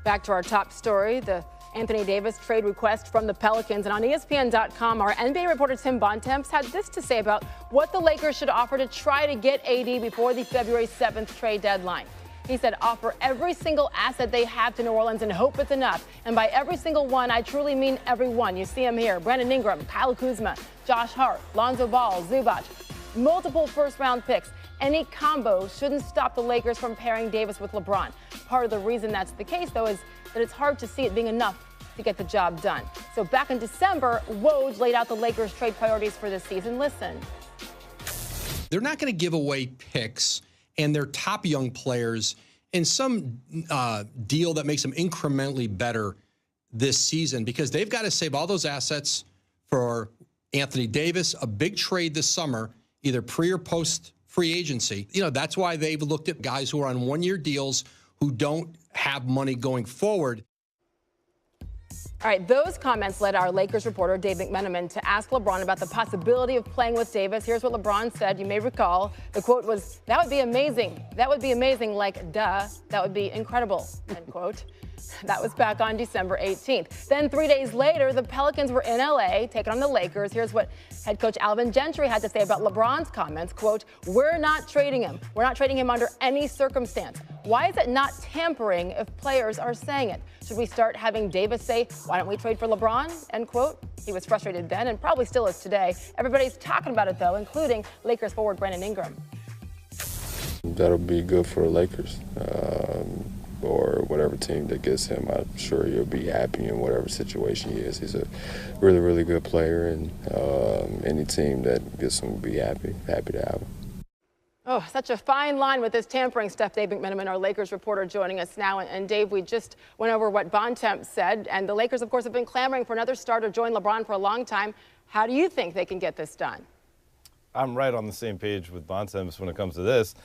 Back to our top story, the Anthony Davis trade request from the Pelicans. And on ESPN.com, our NBA reporter Tim Bontemps had this to say about what the Lakers should offer to try to get AD before the February 7th trade deadline. He said, offer every single asset they have to New Orleans and hope it's enough. And by every single one, I truly mean every one. You see him here. Brandon Ingram, Kyle Kuzma, Josh Hart, Lonzo Ball, Zubac, multiple first-round picks. Any combo shouldn't stop the Lakers from pairing Davis with LeBron. Part of the reason that's the case, though, is that it's hard to see it being enough to get the job done. So back in December, Woj laid out the Lakers' trade priorities for this season. Listen. They're not going to give away picks and their top young players in some deal that makes them incrementally better this season, because they've got to save all those assets for Anthony Davis, a big trade this summer, either pre or post free agency. You know, that's why they've looked at guys who are on one-year deals who don't have money going forward. All right, those comments led our Lakers reporter, Dave McMenamin, to ask LeBron about the possibility of playing with Davis. Here's what LeBron said. You may recall. The quote was, "That would be amazing. That would be amazing, like, duh. That would be incredible," end quote. That was back on December 18th. Then 3 days later, the Pelicans were in L.A. taking on the Lakers. Here's what head coach Alvin Gentry had to say about LeBron's comments. Quote, "We're not trading him. We're not trading him under any circumstance. Why is it not tampering if players are saying it? Should we start having Davis say, why don't we trade for LeBron?" End quote. He was frustrated then and probably still is today. Everybody's talking about it, though, including Lakers forward Brandon Ingram. That'll be good for the Lakers. Or whatever team that gets him, I'm sure he'll be happy in whatever situation he is. He's a really, really good player, and any team that gets him will be happy to have him. Oh, such a fine line with this tampering stuff. Dave McMenamin, our Lakers reporter, joining us now. And Dave, we just went over what Bontemps said, and the Lakers, of course, have been clamoring for another star to join LeBron for a long time. How do you think they can get this done? I'm right on the same page with Bontemps when it comes to this.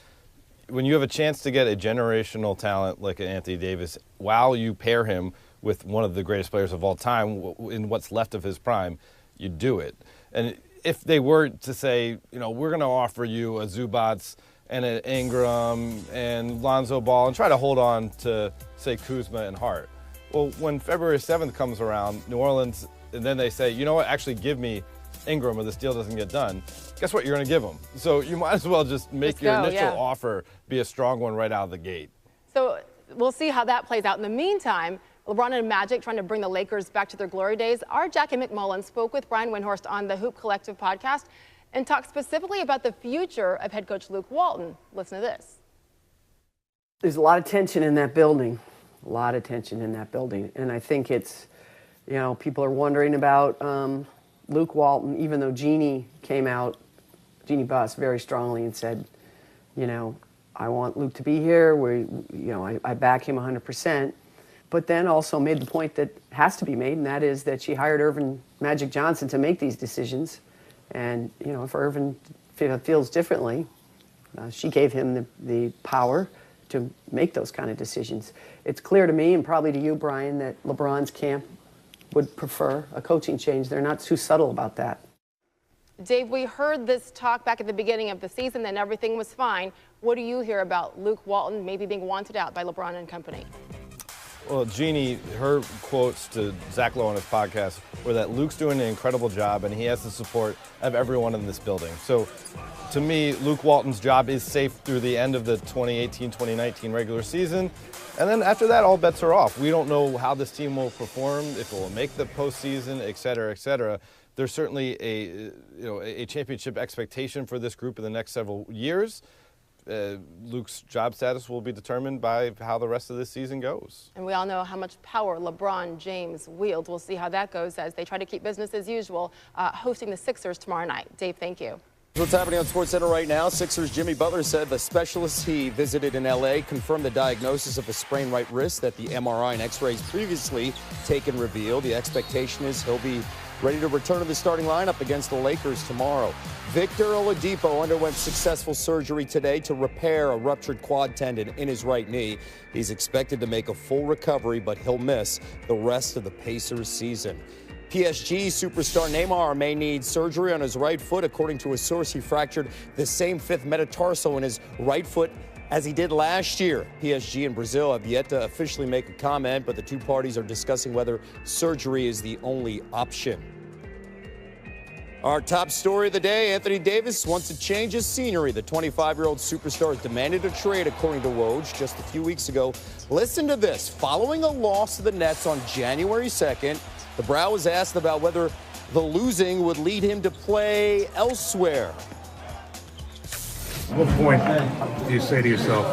When you have a chance to get a generational talent like Anthony Davis, while you pair him with one of the greatest players of all time in what's left of his prime, you do it. And if they were to say, you know, we're going to offer you a Zubac and an Ingram and Lonzo Ball and try to hold on to, say, Kuzma and Hart. Well, when February 7th comes around, New Orleans, and then they say, you know what, actually give me Ingram or this deal doesn't get done, guess what you're going to give them? So you might as well just make your initial offer be a strong one right out of the gate. So we'll see how that plays out. In the meantime, LeBron and Magic trying to bring the Lakers back to their glory days. Our Jackie McMullen spoke with Brian Windhorst on the Hoop Collective podcast and talked specifically about the future of head coach Luke Walton. Listen to this. There's a lot of tension in that building, And I think it's, you know, people are wondering about Luke Walton, even though Jeannie Buss very strongly and said, you know, I want Luke to be here. I back him 100%. But then also made the point that has to be made, and that is that she hired Irvin Magic Johnson to make these decisions. And, you know, if Irvin feels differently, she gave him the power to make those kind of decisions. It's clear to me, and probably to you, Brian, that LeBron's camp would prefer a coaching change. They're not too subtle about that. Dave, we heard this talk back at the beginning of the season, then everything was fine. What do you hear about Luke Walton maybe being wanted out by LeBron and company? Well, Jeannie, her quotes to Zach Lowe on his podcast were that Luke's doing an incredible job and he has the support of everyone in this building. So to me, Luke Walton's job is safe through the end of the 2018-2019 regular season. And then after that, all bets are off. We don't know how this team will perform, if it will make the postseason, et cetera, et cetera. There's certainly a championship expectation for this group in the next several years. Luke's job status will be determined by how the rest of this season goes. And we all know how much power LeBron James wields. We'll see how that goes as they try to keep business as usual, hosting the Sixers tomorrow night. Dave, thank you. What's happening on SportsCenter right now? Sixers Jimmy Butler said the specialist he visited in L.A. confirmed the diagnosis of a sprained right wrist that the MRI and X-rays previously taken revealed. The expectation is he'll be ready to return to the starting lineup against the Lakers tomorrow. Victor Oladipo underwent successful surgery today to repair a ruptured quad tendon in his right knee. He's expected to make a full recovery, but he'll miss the rest of the Pacers season. PSG superstar Neymar may need surgery on his right foot. According to a source, he fractured the same fifth metatarsal in his right foot as he did last year. PSG and Brazil have yet to officially make a comment, but the two parties are discussing whether surgery is the only option. Our top story of the day, Anthony Davis wants to change his scenery. The 25-year-old superstar has demanded a trade, according to Woj, just a few weeks ago. Listen to this. Following a loss to the Nets on January 2nd, the Brow was asked about whether the losing would lead him to play elsewhere. At what point do you say to yourself,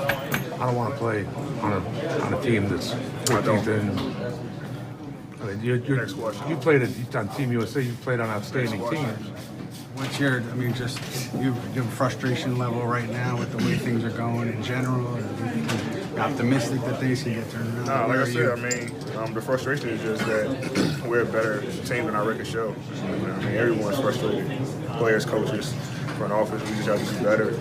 I don't want to play on a team that's 14th in? I mean, Next question. You played on Team USA. You played on outstanding teams. What's your, just your frustration level right now with the way things are going in general? You're optimistic that things can get turned around? No, like I said, the frustration is just that we're a better team than our record show. Everyone's frustrated. Players, coaches, front office, we just have to be better.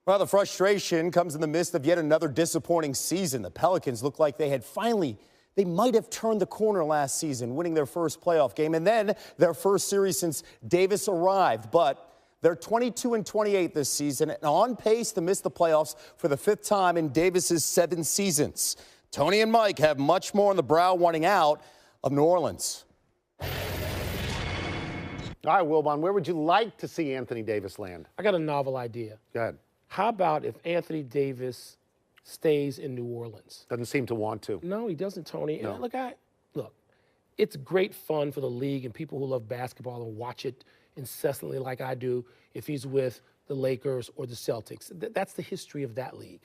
Well, the frustration comes in the midst of yet another disappointing season. The Pelicans look like they might have turned the corner last season, winning their first playoff game and then their first series since Davis arrived. But they're 22-28 this season and on pace to miss the playoffs for the 5th time in Davis's 7 seasons. Tony and Mike have much more on the Brow wanting out of New Orleans. All right, Wilbon, where would you like to see Anthony Davis land? I got a novel idea. Go ahead. How about if Anthony Davis stays in New Orleans? Doesn't seem to want to. No, he doesn't, Tony. No. And look, it's great fun for the league and people who love basketball and watch it incessantly like I do if he's with the Lakers or the Celtics. That's the history of that league.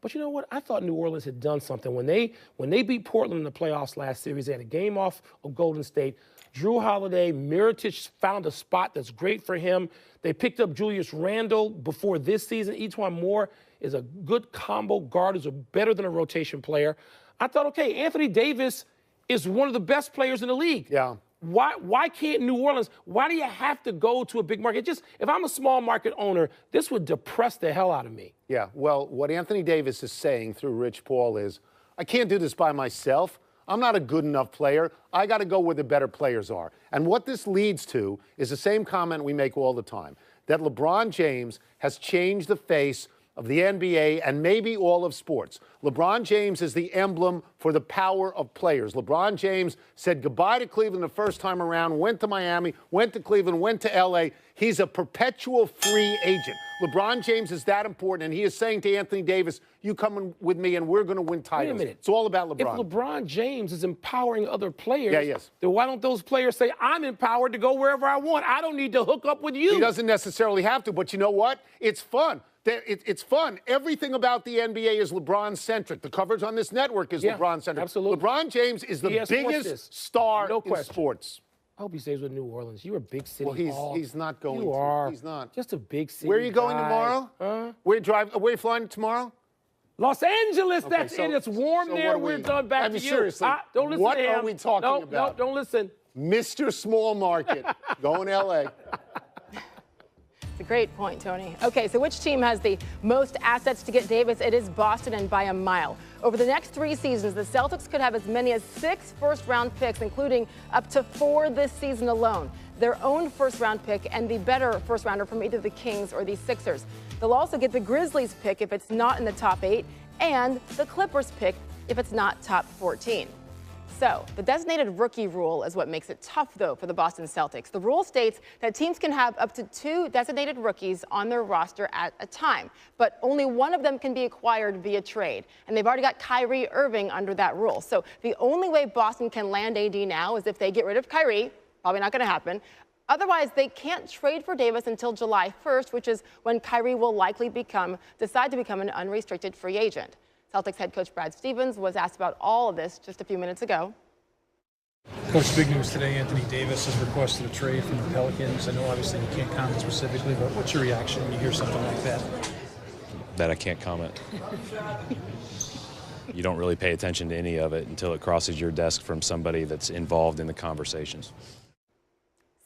But you know what? I thought New Orleans had done something. When they beat Portland in the playoffs last series, they had a game off of Golden State. Drew Holiday, Mirotic found a spot that's great for him. They picked up Julius Randle before this season. Etuan Moore is a good combo guard, who's better than a rotation player. I thought, okay, Anthony Davis is one of the best players in the league. Yeah. Why can't New Orleans, why do you have to go to a big market? If I'm a small market owner, this would depress the hell out of me. Yeah, well, what Anthony Davis is saying through Rich Paul is, I can't do this by myself. I'm not a good enough player. I got to go where the better players are. And what this leads to is the same comment we make all the time, that LeBron James has changed the face of the NBA and maybe all of sports. LeBron James is the emblem for the power of players. LeBron James said goodbye to Cleveland the first time around, went to Miami, went to Cleveland, went to LA. He's a perpetual free agent. LeBron James is that important, and he is saying to Anthony Davis, you come with me and we're going to win titles. Wait a minute. It's all about LeBron. If LeBron James is empowering other players, yes. then why don't those players say, I'm empowered to go wherever I want. I don't need to hook up with you. He doesn't necessarily have to, but you know what? It's fun. It's fun. Everything about the NBA is LeBron-centric. The coverage on this network is LeBron-centric. Absolutely. LeBron James is the biggest star in sports. I hope he stays with New Orleans. You're a big city. Well, he's not going to. You are. He's not. Just a big city. Where are you going tomorrow? Where are you flying tomorrow? Los Angeles. Okay, That's it. It's warm there. We're done. Back to you. Seriously, don't listen what to him. are we talking about? No, don't listen. Mr. Small Market, going to L.A. It's a great point, Tony. Okay, so which team has the most assets to get Davis? It is Boston, and by a mile. Over the next 3 seasons, the Celtics could have as many as 6 first-round picks, including up to 4 this season alone. Their own first-round pick and the better first-rounder from either the Kings or the Sixers. They'll also get the Grizzlies pick if it's not in the top 8, and the Clippers pick if it's not top 14. So, the designated rookie rule is what makes it tough, though, for the Boston Celtics. The rule states that teams can have up to 2 designated rookies on their roster at a time, but only one of them can be acquired via trade. And they've already got Kyrie Irving under that rule. So, the only way Boston can land AD now is if they get rid of Kyrie. Probably not going to happen. Otherwise, they can't trade for Davis until July 1st, which is when Kyrie will likely decide to become an unrestricted free agent. Celtics head coach Brad Stevens was asked about all of this just a few minutes ago. Coach, big news today. Anthony Davis has requested a trade from the Pelicans. I know obviously you can't comment specifically, but what's your reaction when you hear something like that? That I can't comment. You don't really pay attention to any of it until it crosses your desk from somebody that's involved in the conversations.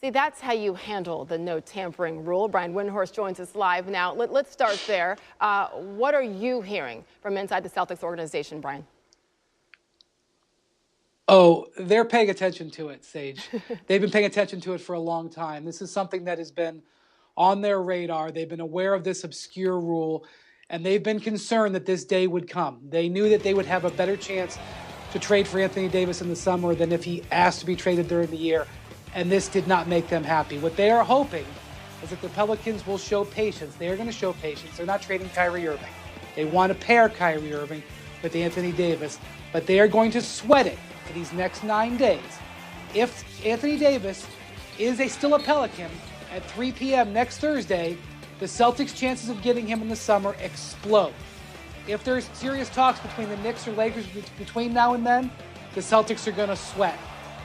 See, that's how you handle the no tampering rule. Brian Windhorst joins us live now. Let's start there. What are you hearing from inside the Celtics organization, Brian? Oh, they're paying attention to it, Sage. They've been paying attention to it for a long time. This is something that has been on their radar. They've been aware of this obscure rule. and they've been concerned that this day would come. They knew that they would have a better chance to trade for Anthony Davis in the summer than if he asked to be traded during the year, and this did not make them happy. What they are hoping is that the Pelicans will show patience. They are going to show patience. They're not trading Kyrie Irving. They want to pair Kyrie Irving with Anthony Davis, but they are going to sweat it for these next 9 days. If Anthony Davis is still a Pelican at 3 p.m. next Thursday, the Celtics' chances of getting him in the summer explode. If there's serious talks between the Knicks or Lakers between now and then, the Celtics are going to sweat.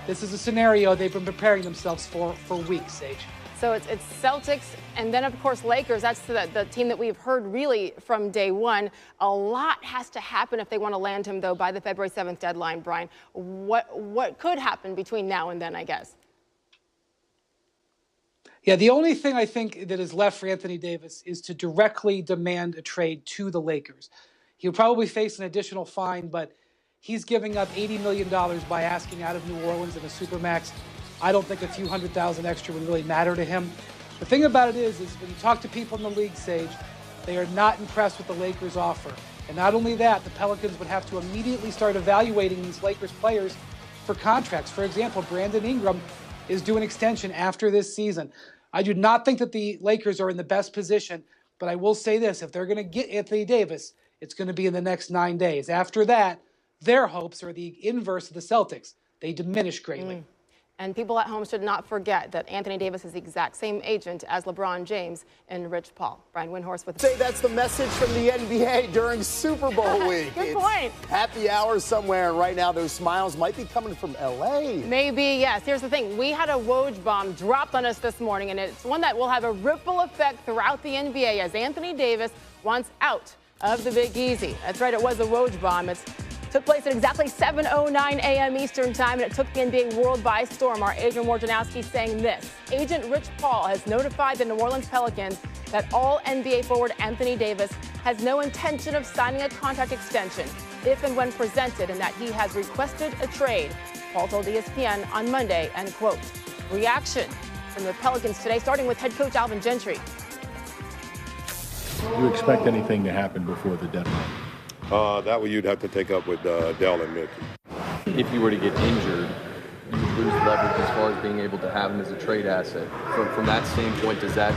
This is a scenario they've been preparing themselves for weeks, Sage. So it's Celtics, and then, of course, Lakers. That's the team that we've heard really from day one. A lot has to happen if they want to land him, though, by the February 7th deadline, Brian. What could happen between now and then, I guess? Yeah, the only thing I think that is left for Anthony Davis is to directly demand a trade to the Lakers. He'll probably face an additional fine, but he's giving up $80 million by asking out of New Orleans in a Supermax. I don't think a few $100,000 extra would really matter to him. The thing about it is when you talk to people in the league, Sage, they are not impressed with the Lakers' offer. And not only that, the Pelicans would have to immediately start evaluating these Lakers players for contracts. For example, Brandon Ingram is due an extension after this season. I do not think that the Lakers are in the best position, but I will say this, if they're going to get Anthony Davis, it's going to be in the next 9 days. After that, their hopes are the inverse of the Celtics. They diminish greatly. And people at home should not forget that Anthony Davis is the exact same agent as LeBron James and Rich Paul. Brian Windhorst with... Say that's the message from the NBA during Super Bowl week. Good point. Happy hour somewhere, and right now those smiles might be coming from L.A. Maybe, yes. Here's the thing. We had a Woj bomb dropped on us this morning, and it's one that will have a ripple effect throughout the NBA as Anthony Davis wants out of the Big Easy. That's right, it was a Woj bomb. It took place at exactly 7:09 a.m. Eastern time, and it took the NBA world by storm. Our Adrian Wojnarowski saying this. Agent Rich Paul has notified the New Orleans Pelicans that all NBA forward Anthony Davis has no intention of signing a contract extension if and when presented, and that he has requested a trade. Paul told ESPN on Monday, and quote, reaction from the Pelicans today, starting with head coach Alvin Gentry. Do you expect anything to happen before the deadline? That way you'd have to take up with Dell and Mickey. If you were to get injured, you would lose leverage as far as being able to have him as a trade asset. From that standpoint, does that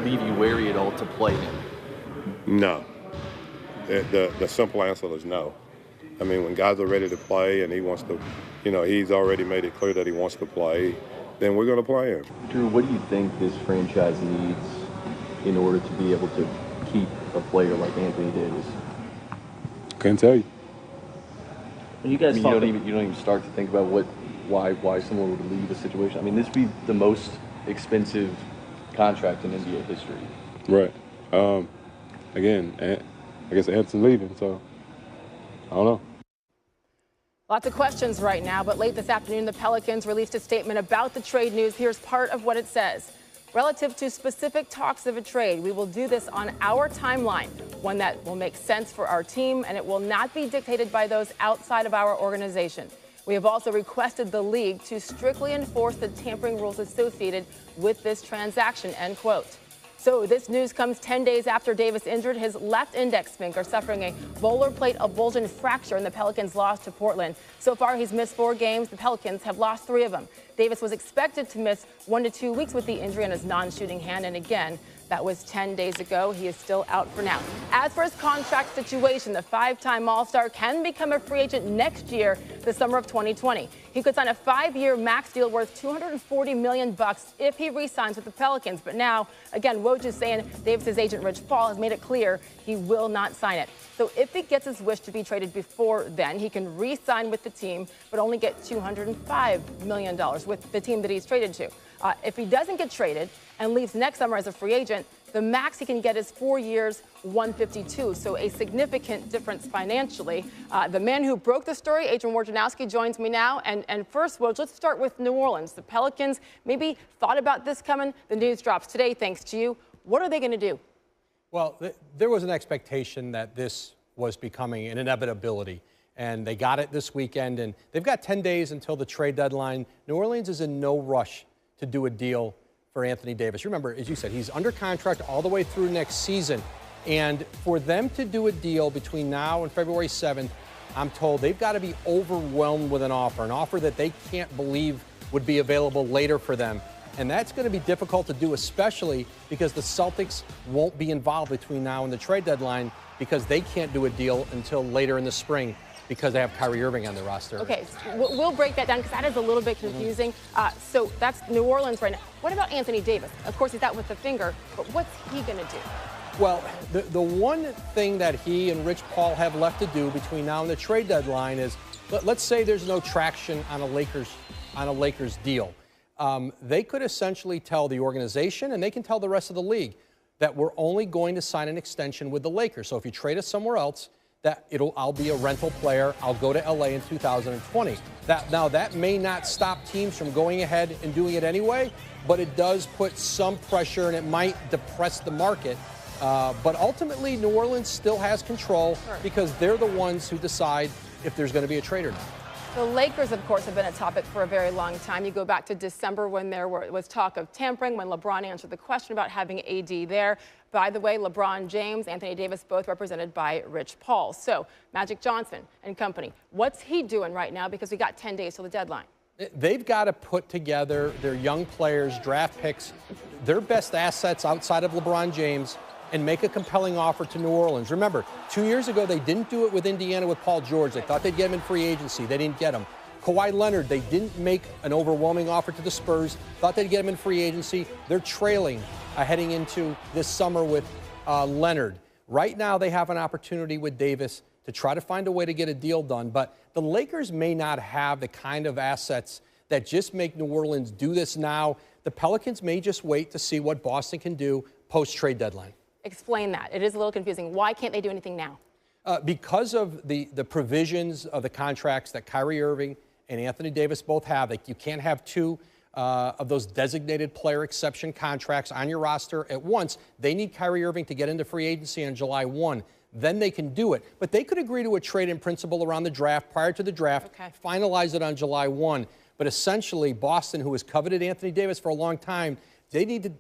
leave you wary at all to play him? No. The simple answer is no. I mean, when guys are ready to play and he wants to, he's already made it clear that he wants to play, then we're going to play him. Drew, what do you think this franchise needs in order to be able to keep a player like Anthony Davis? Couldn't tell you. When you guys you don't even start to think about why someone would leave a situation. I mean, this would be the most expensive contract in NBA history. Right. Again, I guess Anthony's leaving, so I don't know. Lots of questions right now, but late this afternoon, the Pelicans released a statement about the trade news. Here's part of what it says. Relative to specific talks of a trade, we will do this on our timeline, one that will make sense for our team, and it will not be dictated by those outside of our organization. We have also requested the league to strictly enforce the tampering rules associated with this transaction, end quote. So this news comes 10 days after Davis injured his left index finger, suffering a volar plate avulsion fracture in the Pelicans' loss to Portland. So far, he's missed 4 games. The Pelicans have lost 3 of them. Davis was expected to miss 1 to 2 weeks with the injury on his non-shooting hand, and again, that was 10 days ago. He is still out for now. As for his contract situation, the 5-time All-Star can become a free agent next year, the summer of 2020. He could sign a 5-year max deal worth $240 million if he re-signs with the Pelicans. But now, again, Woj is saying Davis's agent Rich Paul has made it clear he will not sign it. So if he gets his wish to be traded before then, he can re-sign with the team, but only get $205 million with the team that he's traded to. If he doesn't get traded and leaves next summer as a free agent, the max he can get is 4 years, $152, so a significant difference financially. The man who broke the story, Adrian Wojnarowski, joins me now. And first, Woj, let's start with New Orleans. The Pelicans maybe thought about this coming. The news drops today, thanks to you. What are they going to do? Well, there was an expectation that this was becoming an inevitability, and they got it this weekend, and they've got 10 days until the trade deadline. New Orleans is in no rush to do a deal for Anthony Davis. Remember, as you said, he's under contract all the way through next season. And for them to do a deal between now and February 7th, I'm told they've got to be overwhelmed with an offer that they can't believe would be available later for them. And that's going to be difficult to do, especially because the Celtics won't be involved between now and the trade deadline because they can't do a deal until later in the spring because they have Kyrie Irving on their roster. Okay, so we'll break that down because that is a little bit confusing. So that's New Orleans right now. What about Anthony Davis? Of course, he's out with the finger, but what's he going to do? Well, the one thing that he and Rich Paul have left to do between now and the trade deadline is, let's say there's no traction on a Lakers deal. They could essentially tell the organization, and they can tell the rest of the league, that we're only going to sign an extension with the Lakers. So if you trade us somewhere else, I'll be a rental player. I'll go to LA in 2020. That may not stop teams from going ahead and doing it anyway, but it does put some pressure and it might depress the market. But ultimately, New Orleans still has control because they're the ones who decide if there's going to be a trade or not. The Lakers, of course, have been a topic for a very long time. You go back to December when there was talk of tampering, when LeBron answered the question about having AD there. By the way, LeBron James, Anthony Davis, both represented by Rich Paul. So Magic Johnson and company, what's he doing right now? Because we got 10 days till the deadline. They've got to put together their young players, draft picks, their best assets outside of LeBron James, and make a compelling offer to New Orleans. Remember, 2 years ago, they didn't do it with Indiana with Paul George. They thought they'd get him in free agency. They didn't get him. Kawhi Leonard, they didn't make an overwhelming offer to the Spurs. Thought they'd get him in free agency. They're trailing heading into this summer with Leonard. Right now, they have an opportunity with Davis to try to find a way to get a deal done. But the Lakers may not have the kind of assets that just make New Orleans do this now. The Pelicans may just wait to see what Boston can do post-trade deadline. Explain that. It is a little confusing. Why can't they do anything now? Because of the provisions of the contracts that Kyrie Irving and Anthony Davis both have. Like, you can't have two of those designated player exception contracts on your roster at once. They need Kyrie Irving to get into free agency on July 1. Then they can do it. But they could agree to a trade in principle around the draft, prior to the draft, finalize it on July 1. But essentially, Boston, who has coveted Anthony Davis for a long time, they need to,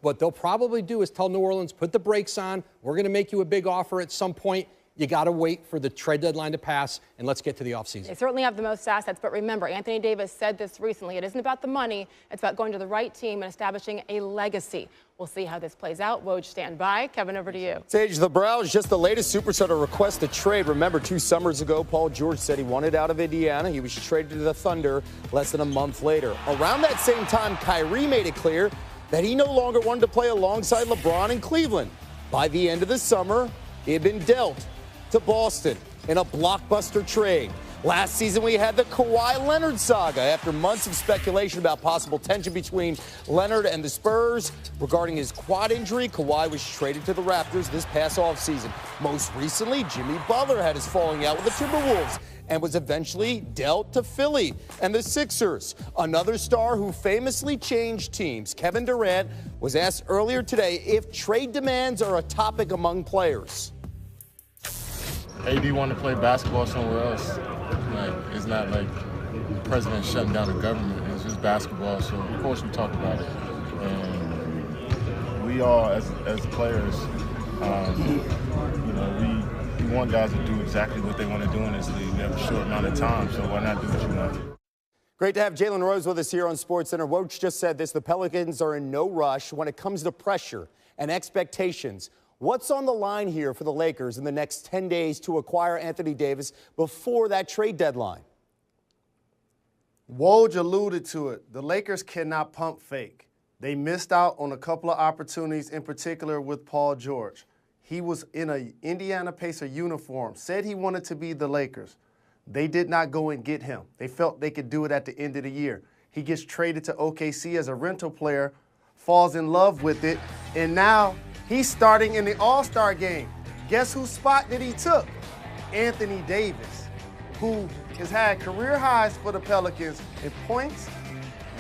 what they'll probably do is tell New Orleans, put the brakes on. We're going to make you a big offer at some point. You got to wait for the trade deadline to pass, and let's get to the offseason. They certainly have the most assets, but remember, Anthony Davis said this recently. It isn't about the money. It's about going to the right team and establishing a legacy. We'll see how this plays out. Woj, stand by. Kevin, over to you. Sage, the Brow is just the latest superstar to request a trade. Remember, 2 summers ago, Paul George said he wanted out of Indiana. He was traded to the Thunder less than a month later. Around that same time, Kyrie made it clear that he no longer wanted to play alongside LeBron in Cleveland. By the end of the summer, he had been dealt to Boston in a blockbuster trade. Last season, we had the Kawhi Leonard saga. After months of speculation about possible tension between Leonard and the Spurs regarding his quad injury, Kawhi was traded to the Raptors this past offseason. Most recently, Jimmy Butler had his falling out with the Timberwolves and was eventually dealt to Philly and the Sixers. Another star who famously changed teams, Kevin Durant, was asked earlier today if trade demands are a topic among players. AD want to play basketball somewhere else. Like, it's not like the president shutting down the government. It's just basketball. So of course we talk about it. And we all, as players, we want guys to do exactly what they want to do in this league. We have a short amount of time, so why not do what you want? Great to have Jalen Rose with us here on SportsCenter. Woj just said this: the Pelicans are in no rush when it comes to pressure and expectations. What's on the line here for the Lakers in the next 10 days to acquire Anthony Davis before that trade deadline? Woj alluded to it. The Lakers cannot pump fake. They missed out on a couple of opportunities, in particular with Paul George. He was in an Indiana Pacer uniform, said he wanted to be the Lakers. They did not go and get him. They felt they could do it at the end of the year. He gets traded to OKC as a rental player, falls in love with it, and now he's starting in the All-Star game. Guess whose spot that he took? Anthony Davis, who has had career highs for the Pelicans in points,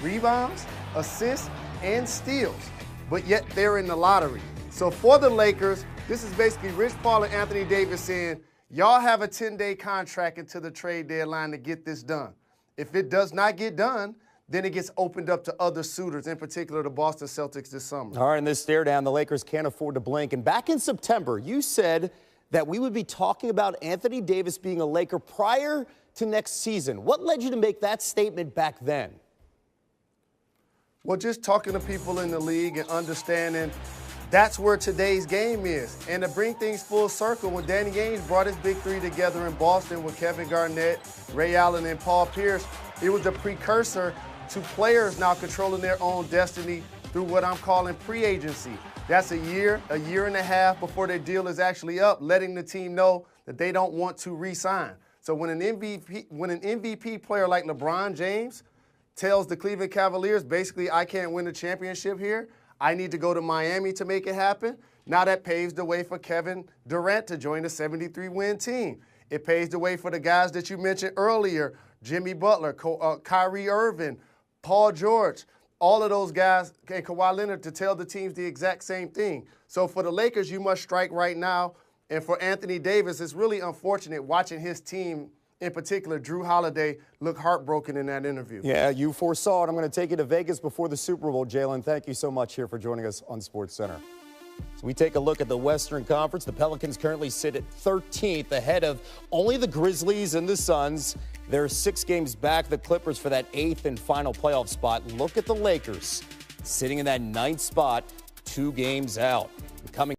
rebounds, assists, and steals. But yet they're in the lottery. So for the Lakers, this is basically Rich Paul and Anthony Davis saying, y'all have a 10-day contract until the trade deadline to get this done. If it does not get done, then it gets opened up to other suitors, in particular the Boston Celtics this summer. All right, in this stare down, the Lakers can't afford to blink. And back in September, you said that we would be talking about Anthony Davis being a Laker prior to next season. What led you to make that statement back then? Well, just talking to people in the league and understanding that's where today's game is. And to bring things full circle, when Danny Ainge brought his big three together in Boston with Kevin Garnett, Ray Allen, and Paul Pierce, it was the precursor to players now controlling their own destiny through what I'm calling pre-agency. That's a year and a half before their deal is actually up, letting the team know that they don't want to re-sign. So when an MVP player like LeBron James tells the Cleveland Cavaliers, basically, I can't win a championship here, I need to go to Miami to make it happen. Now that paves the way for Kevin Durant to join the 73-win team. It paves the way for the guys that you mentioned earlier, Jimmy Butler, Kyrie Irving, Paul George, all of those guys, and Kawhi Leonard, to tell the teams the exact same thing. So for the Lakers, you must strike right now. And for Anthony Davis, it's really unfortunate watching his team, in particular, Drew Holiday, look heartbroken in that interview. Yeah, you foresaw it. I'm going to take you to Vegas before the Super Bowl, Jalen. Thank you so much here for joining us on SportsCenter. So we take a look at the Western Conference. The Pelicans currently sit at 13th, ahead of only the Grizzlies and the Suns. They're 6 games back, the Clippers, for that 8th and final playoff spot. Look at the Lakers sitting in that 9th spot, 2 games out. Coming